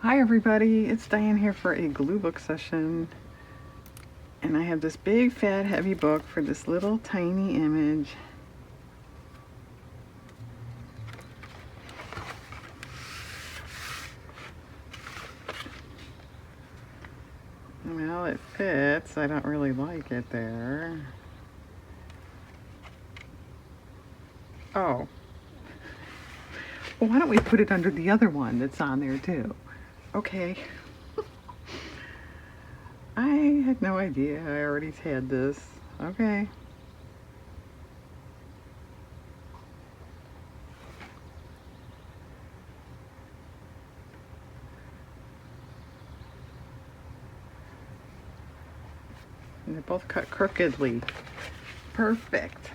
Hi everybody, it's Diane here for a glue book session, and I have this big fat heavy book for this little tiny image. Well, it fits. I don't really like it there. Oh, well, why don't we put it under the other one that's on there too? Okay. I had no idea. I already had this. Okay. And they're both cut crookedly. Perfect.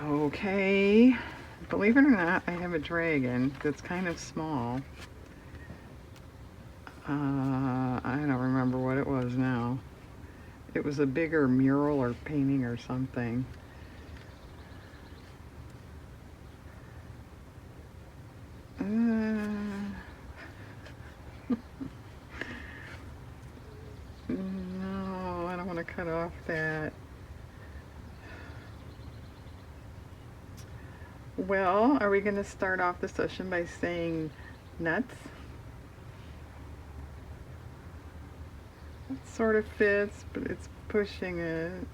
Okay. Believe it or not, I have a dragon that's kind of small. I don't remember what it was now. It was a bigger mural or painting or something. No, I don't want to cut off that. Well, are we going to start off the session by saying nuts? It sort of fits, but it's pushing it.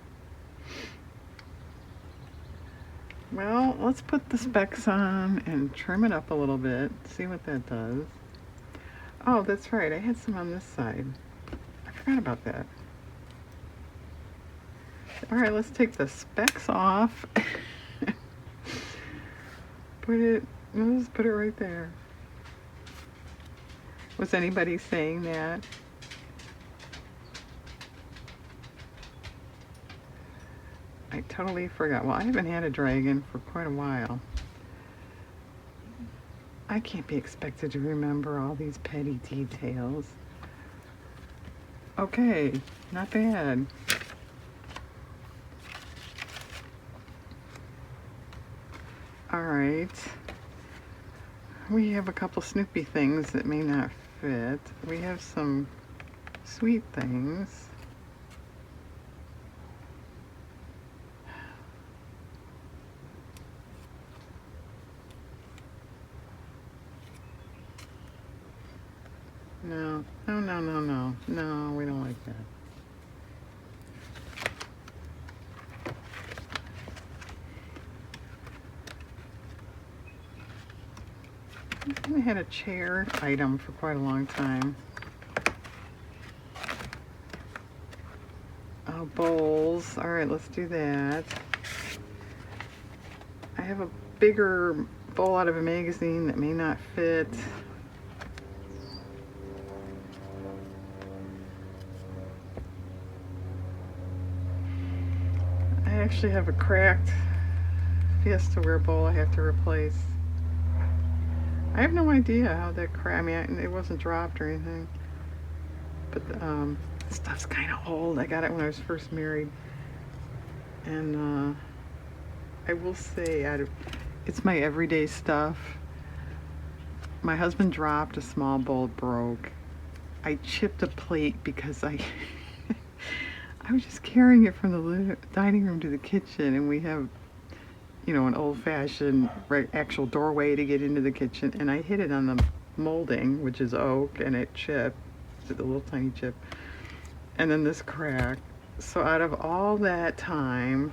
Well, let's put the specs on and trim it up a little bit, see what that does. Oh, that's right, I had some on this side. I forgot about that. All right, let's take the specs off. Let's put it right there. Was anybody saying that? I totally forgot. Well, I haven't had a dragon for quite a while. I can't be expected to remember all these petty details. Okay, not bad. All right. We have a couple Snoopy things that may not fit. We have some sweet things. No, no, no, no, no. No, we don't like that. I had a chair item for quite a long time. Oh, bowls. All right, let's do that. I have a bigger bowl out of a magazine that may not fit. I actually have a cracked Fiestaware bowl I have to replace. I have no idea how that cracked. I mean, it wasn't dropped or anything. But stuff's kind of old. I got it when I was first married. And I will say, it's my everyday stuff. My husband dropped a small bowl, broke. I chipped a plate because I was just carrying it from the dining room to the kitchen, and we have, an old-fashioned actual doorway to get into the kitchen, and I hit it on the molding, which is oak, and it chipped, a little tiny chip, and then this crack. So out of all that time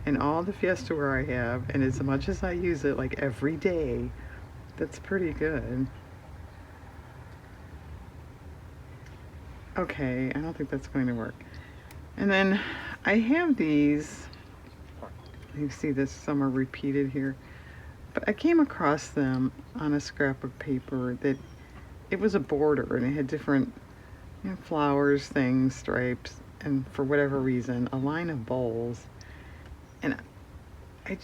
and all the Fiestaware I have, and as much as I use it like every day, that's pretty good. Okay, I don't think that's going to work. And then I have these. You see this, some are repeated here. But I came across them on a scrap of paper that it was a border and it had different flowers, things, stripes, and for whatever reason, a line of bowls. And I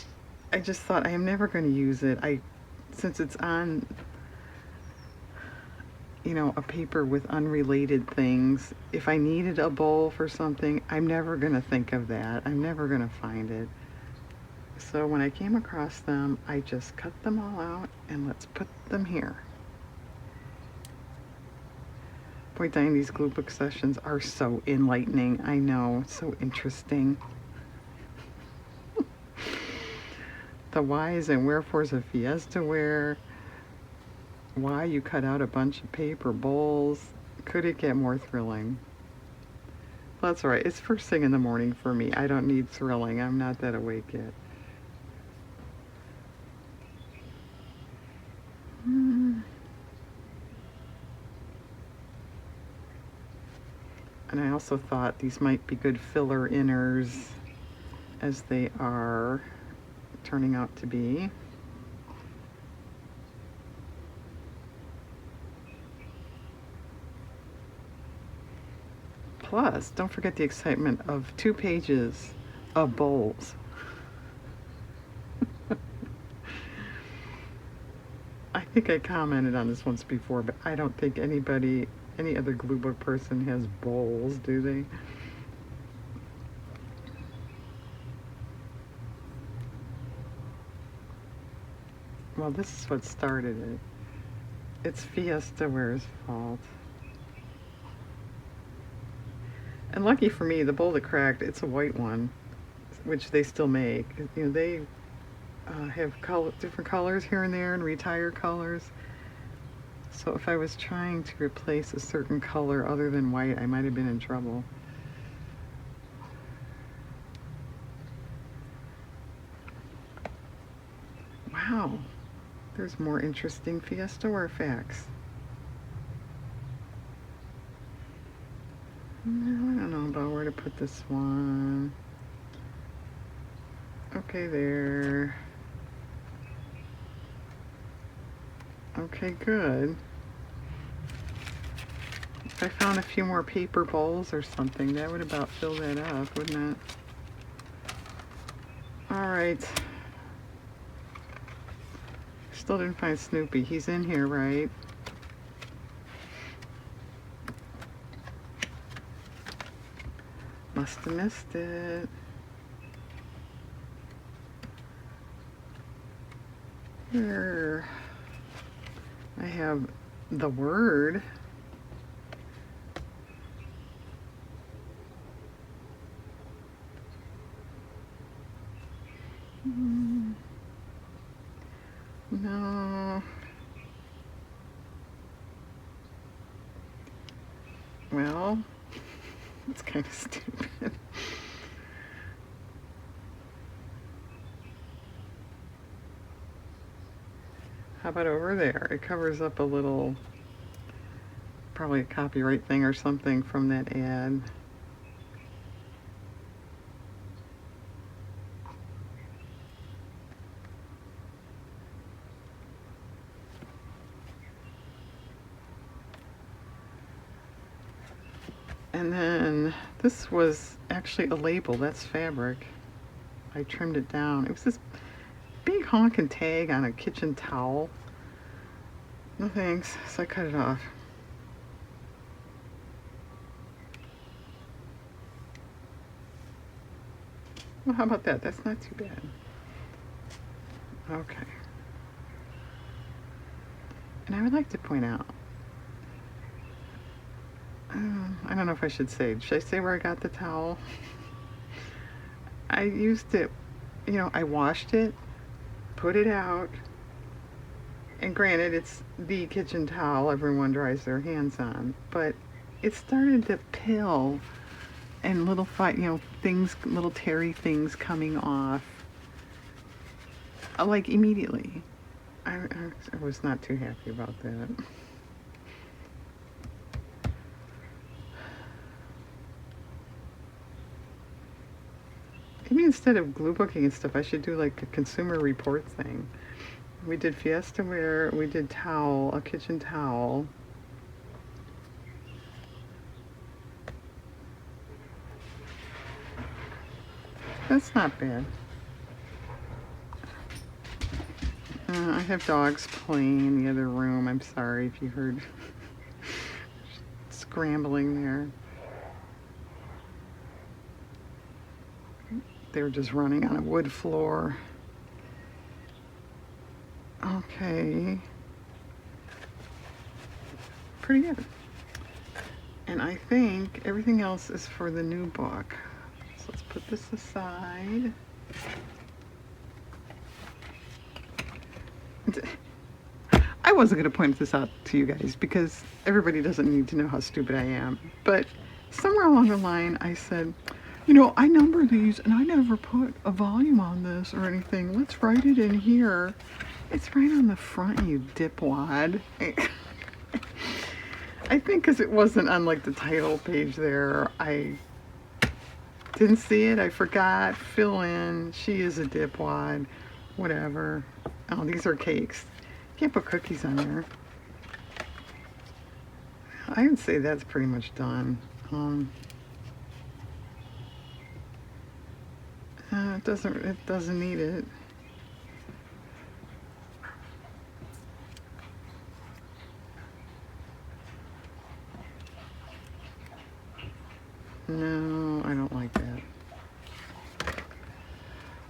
just thought I am never going to use it. Since it's on a paper with unrelated things, if I needed a bowl for something, I'm never going to think of that. I'm never going to find it. So when I came across them, I just cut them all out and let's put them here. Boy, Diane, these glue book sessions are so enlightening. I know, so interesting. The whys and wherefores of Fiesta ware. Why you cut out a bunch of paper bowls. Could it get more thrilling? That's all right. It's first thing in the morning for me. I don't need thrilling. I'm not that awake yet. And I also thought these might be good filler inners, as they are turning out to be. Plus, don't forget the excitement of 2 pages of bowls. I think I commented on this once before, but I don't think any other glue book person has bowls, do they? Well, this is what started it. It's Fiesta ware's fault. And lucky for me, the bowl that cracked, it's a white one, which they still make. You know, they have different colors here and there and retire colors. So if I was trying to replace a certain color other than white, I might have been in trouble. Wow, there's more interesting Fiesta ware facts. No, I don't know about where to put this one. Okay, there. Okay, good. If I found a few more paper bowls or something, that would about fill that up, wouldn't it? All right. Still didn't find Snoopy. He's in here, right? Must have missed it. Here. I have the word. No. Well, it's kind of stupid. How about over there? It covers up a little, probably a copyright thing or something from that ad. And then this was actually a label. That's fabric. I trimmed it down. It was this big honking tag on a kitchen towel. No thanks. So I cut it off. Well, how about that? That's not too bad. Okay. And I would like to point out, I don't know if I should say. Should I say where I got the towel? I used it, you know, I washed it, put it out, and granted, it's the kitchen towel everyone dries their hands on, but it started to pill and little things, little terry things coming off, like immediately. I was not too happy about that. Maybe instead of glue booking and stuff, I should do like a consumer report thing. We did Fiesta ware, we did towel, a kitchen towel. That's not bad. I have dogs playing in the other room. I'm sorry if you heard scrambling there. They were just running on a wood floor. Okay. Pretty good. And I think everything else is for the new book. So let's put this aside. I wasn't going to point this out to you guys because everybody doesn't need to know how stupid I am. But somewhere along the line, I said, you know, I number these and I never put a volume on this or anything. Let's write it in here. It's right on the front, you dipwad. I think because it wasn't on like the title page there, I didn't see it. I forgot. Fill in. She is a dipwad. Whatever. Oh, these are cakes. Can't put cookies on there. I would say that's pretty much done. It doesn't need it. No, I don't like that.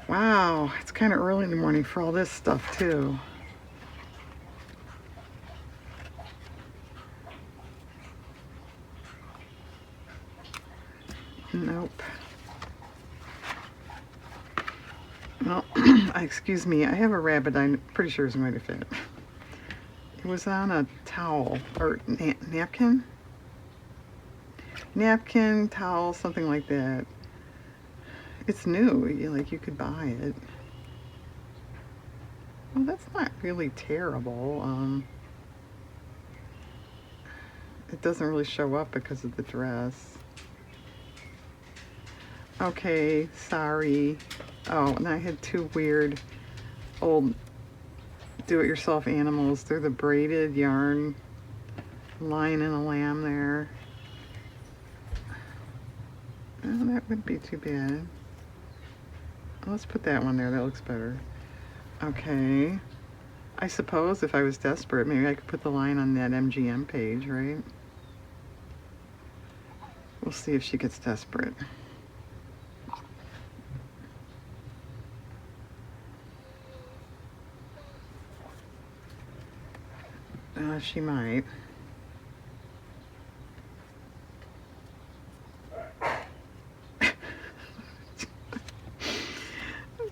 Wow, it's kind of early in the morning for all this stuff too. Nope. Well, excuse me, I have a rabbit I'm pretty sure is going to fit. It was on a towel, or napkin? Napkin, towel, something like that. It's new, like you could buy it. Well, that's not really terrible. It doesn't really show up because of the dress. Okay, sorry. Oh, and I had two weird old do-it-yourself animals. They're the braided yarn lion and a lamb there. Oh, that wouldn't be too bad. Let's put that one there. That looks better. Okay. I suppose if I was desperate, maybe I could put the line on that MGM page, right? We'll see if she gets desperate. She might.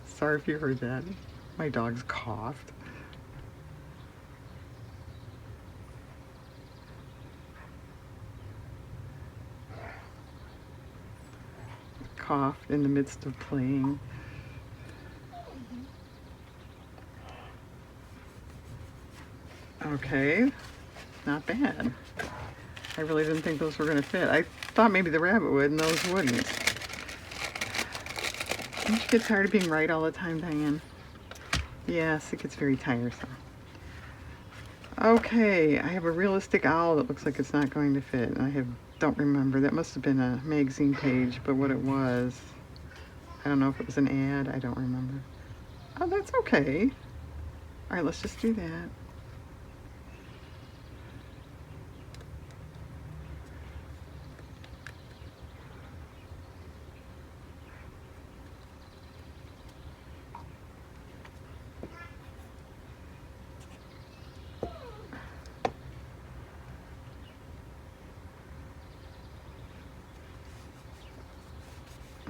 Sorry if you heard that. My dog's coughed. Coughed in the midst of playing. Okay, not bad. I really didn't think those were going to fit. I thought maybe the rabbit would and those wouldn't. Don't you get tired of being right all the time, Diane? Yes, it gets very tiresome. Okay, I have a realistic owl that looks like it's not going to fit. Don't remember. That must have been a magazine page, but what it was, I don't know if it was an ad. I don't remember. Oh, that's okay. All right, let's just do that.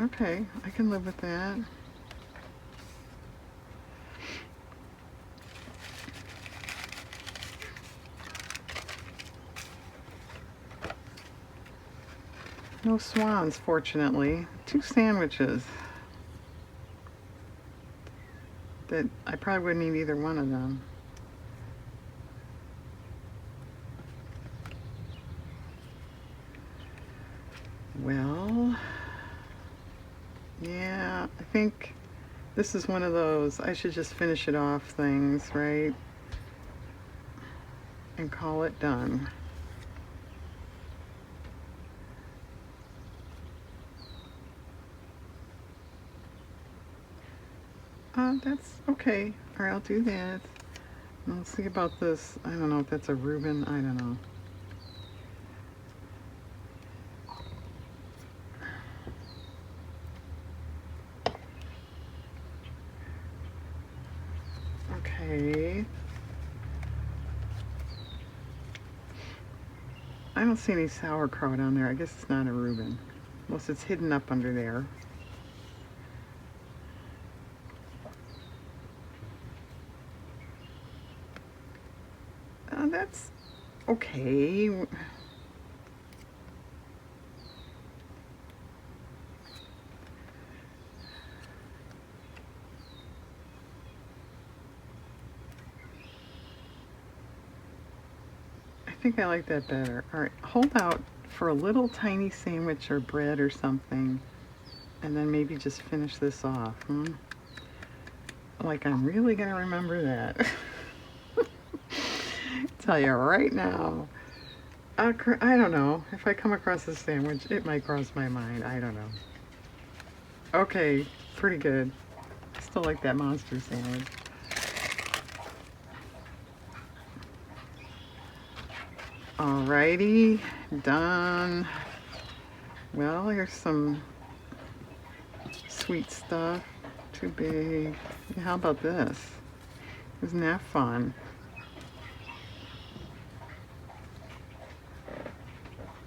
Okay, I can live with that. No swans, fortunately. 2 sandwiches. That I probably wouldn't eat either one of them. Well, yeah, I think this is one of those I should just finish it off things, right? And call it done. That's okay. All right, I'll do that. Let's see about this. I don't know if that's a Reuben. I don't know. Okay. I don't see any sauerkraut on there. I guess it's not a Reuben. Unless it's hidden up under there. That's okay. I think I like that better. All right, hold out for a little tiny sandwich or bread or something, and then maybe just finish this off. Like I'm really gonna remember that. Tell you right now. I don't know. If I come across a sandwich, it might cross my mind. I don't know. Okay, pretty good. I still like that monster sandwich. Alrighty, done. Well, here's some sweet stuff. Too big. How about this? Isn't that fun?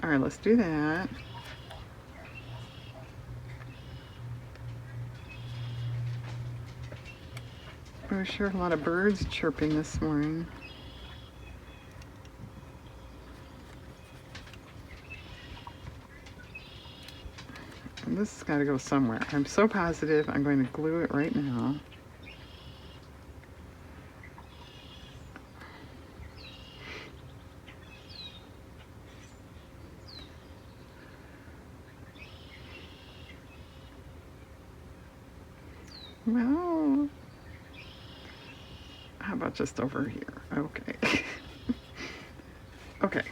All right, let's do that. I was sure a lot of birds chirping this morning. And this has got to go somewhere. I'm so positive I'm going to glue it right now. Well, how about just over here? Okay. Okay.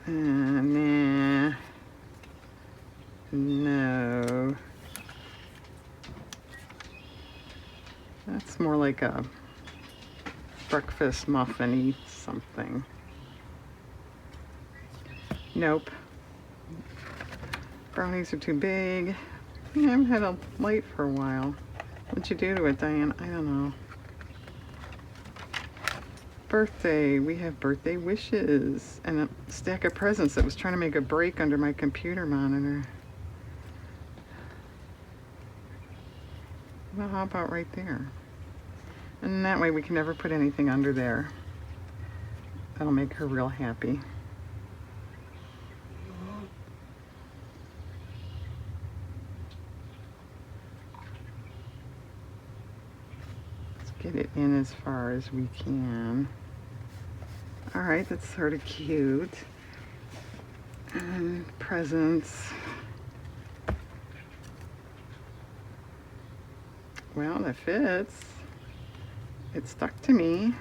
Nah. No. That's more like a breakfast muffin-y something. Nope. Brownies are too big. Yeah, I haven't had a light for a while. What'd you do to it, Diane? I don't know. Birthday. We have birthday wishes and a stack of presents that was trying to make a break under my computer monitor. Well, how about right there? And that way we can never put anything under there. That'll make her real happy. Let's get it in as far as we can. All right, that's sort of cute. And presents. Well, that fits. It stuck to me.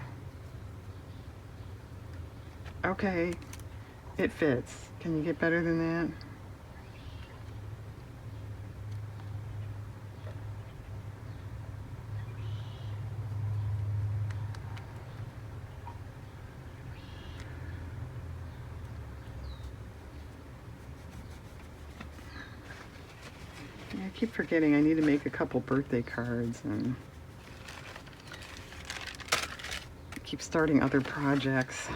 Okay, it fits. Can you get better than that? I keep forgetting I need to make a couple birthday cards and keep starting other projects.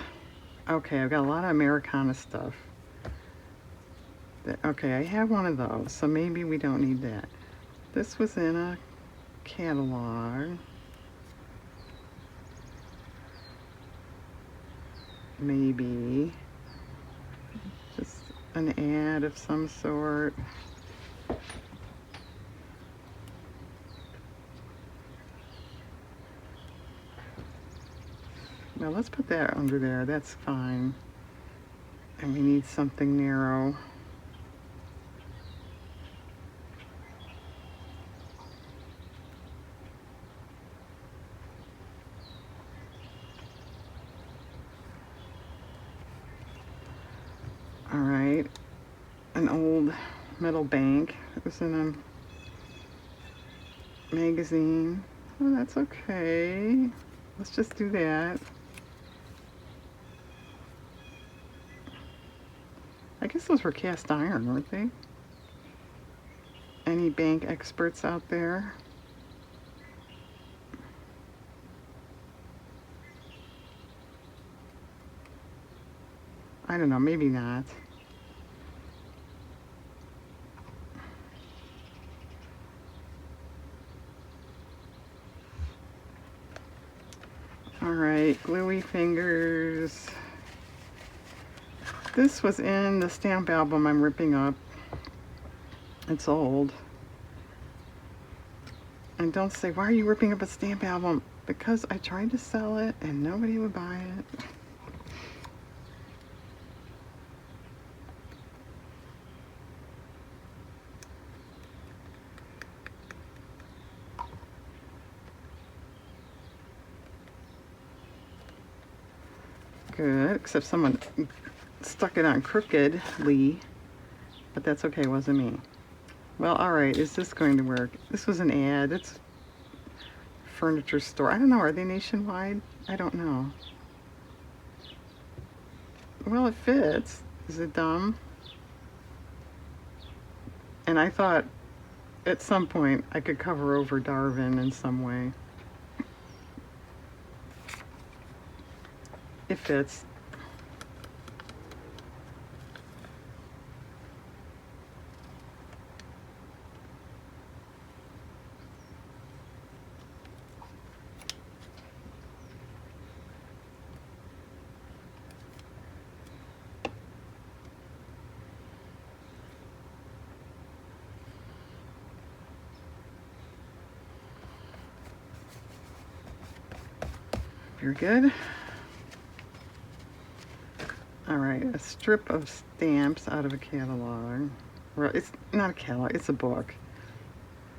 Okay, I've got a lot of Americana stuff. Okay, I have one of those, so maybe we don't need that. This was in a catalog. Maybe just an ad of some sort. Now let's put that under there, that's fine. And we need something narrow. All right, an old metal bank. It was in a magazine. Oh, that's okay. Let's just do that. I guess those were cast iron, weren't they? Any bank experts out there? I don't know, maybe not. All right, Gluey Fingers. This was in the stamp album I'm ripping up. It's old. And don't say, why are you ripping up a stamp album? Because I tried to sell it and nobody would buy it. Good, except someone stuck it on crookedly, but that's okay, it wasn't me. Well, all right, is this going to work? This was an ad. It's furniture store. I don't know, are they nationwide? I don't know. Well, it fits. Is it dumb? And I thought at some point I could cover over Darwin in some way. It fits. Very good. All right, a strip of stamps out of a catalog. Well, it's not a catalog, it's a book.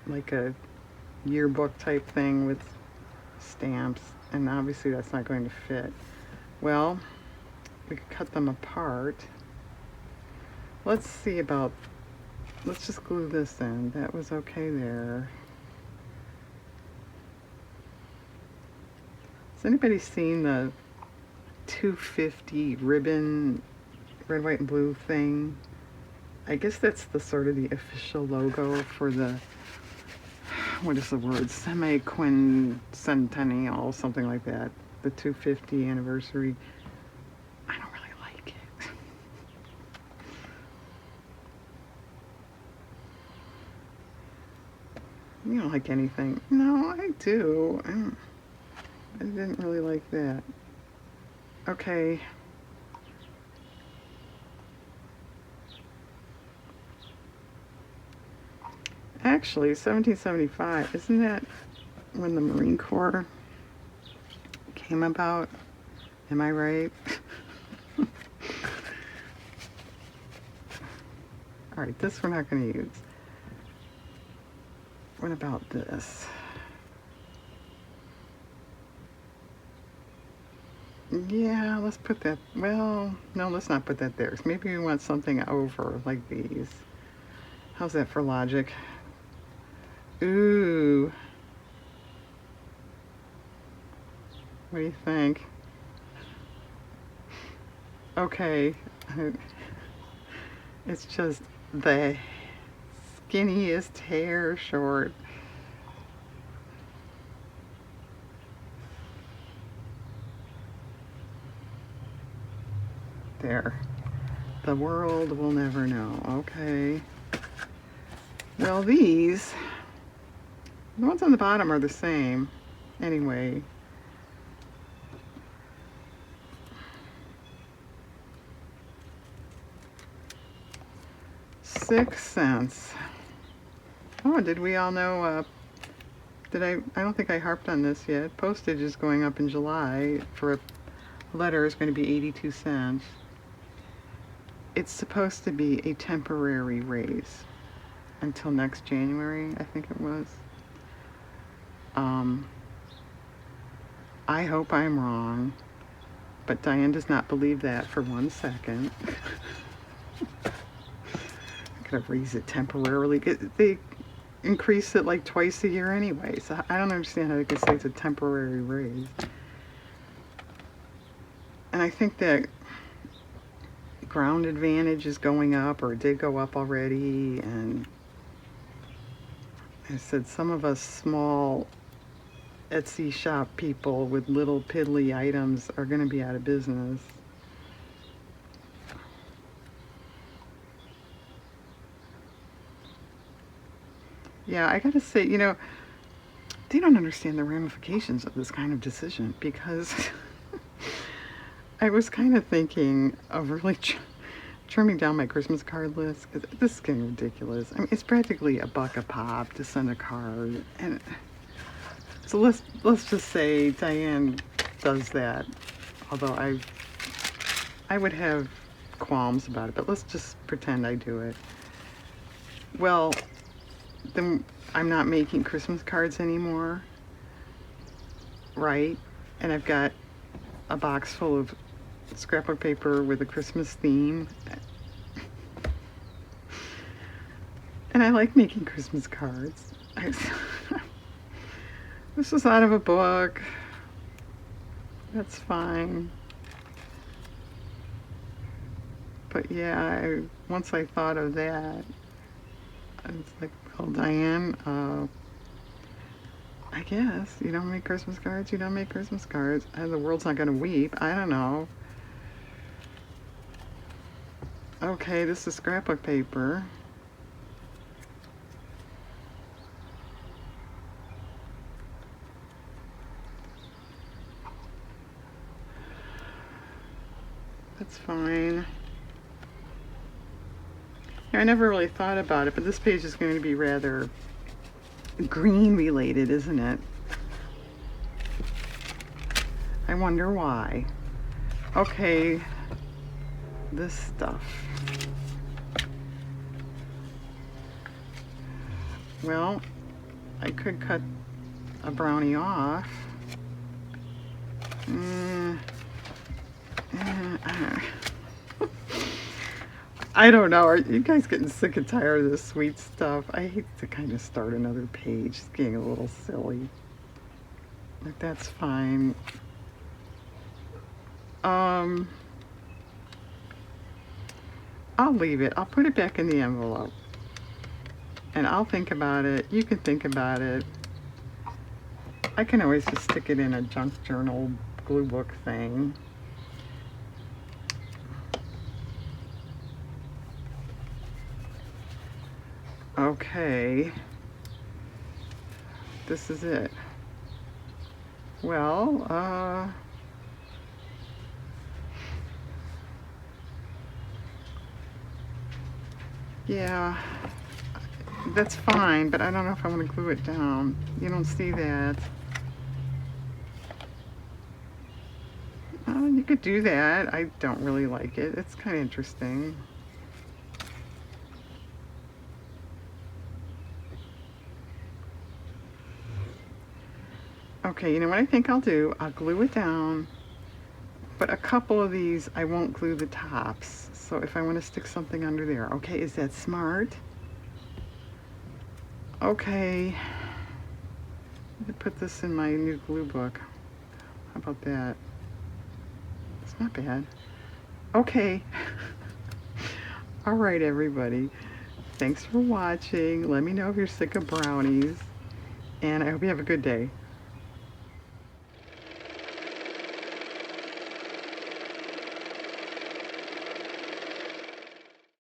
Like a yearbook type thing with stamps. And obviously that's not going to fit. Well, we could cut them apart. Let's see about, let's just glue this in. That was okay there. Has anybody seen the 250 ribbon, red, white, and blue thing? I guess that's the sort of the official logo for the, what is the word, semi-quincentennial, something like that. The 250 anniversary. I don't really like it. You don't like anything. No, I do. I didn't really like that. Okay. Actually, 1775, isn't that when the Marine Corps came about? Am I right? All right, this we're not going to use. What about this? Yeah, let's put that, well, no, let's not put that there. Maybe we want something over, like these. How's that for logic? Ooh. What do you think? Okay. It's just the skinniest hair short. There. The world will never know. Okay. Well, these, the ones on the bottom are the same. Anyway. $6. Oh, did we all know, I don't think I harped on this yet. Postage is going up in July for a letter is going to be 82 cents. It's supposed to be a temporary raise until next January, I think it was. I hope I'm wrong, but Diane does not believe that for 1 second. I'm gonna raise it temporarily. They increase it like twice a year anyway, so I don't understand how they can say it's a temporary raise. And I think that ground advantage is going up, or it did go up already. And I said some of us small Etsy shop people with little piddly items are going to be out of business. Yeah, I gotta say, they don't understand the ramifications of this kind of decision, because I was kind of thinking of really trimming down my Christmas card list, because this is getting ridiculous. I mean, it's practically $1 a pop to send a card, and so let's just say Diane does that, although I would have qualms about it, but let's just pretend I do it. Well, then I'm not making Christmas cards anymore, right? And I've got a box full of scrapbook paper with a Christmas theme. And I like making Christmas cards. This was out of a book. That's fine. But yeah, once I thought of that, I was like, well, Diane, I guess you don't make Christmas cards. You don't make Christmas cards. And the world's not going to weep. I don't know. Okay, this is scrapbook paper. That's fine. I never really thought about it, but this page is going to be rather green related, isn't it? I wonder why. Okay, this stuff. Well, I could cut a brownie off. I don't know. Are you guys getting sick and tired of this sweet stuff? I hate to kind of start another page. It's getting a little silly. But that's fine. I'll leave it. I'll put it back in the envelope. And I'll think about it. You can think about it. I can always just stick it in a junk journal glue book thing. Okay, this is it. Well, yeah, that's fine, but I don't know if I want to glue it down. You don't see that. You could do that. I don't really like it. It's kind of interesting. Okay, you know what I think I'll do? I'll glue it down, but a couple of these I won't glue the tops. So if I want to stick something under there, okay, is that smart? Okay, I'm gonna put this in my new glue book. How about that? It's not bad. Okay. All right, everybody. Thanks for watching. Let me know if you're sick of brownies, and I hope you have a good day.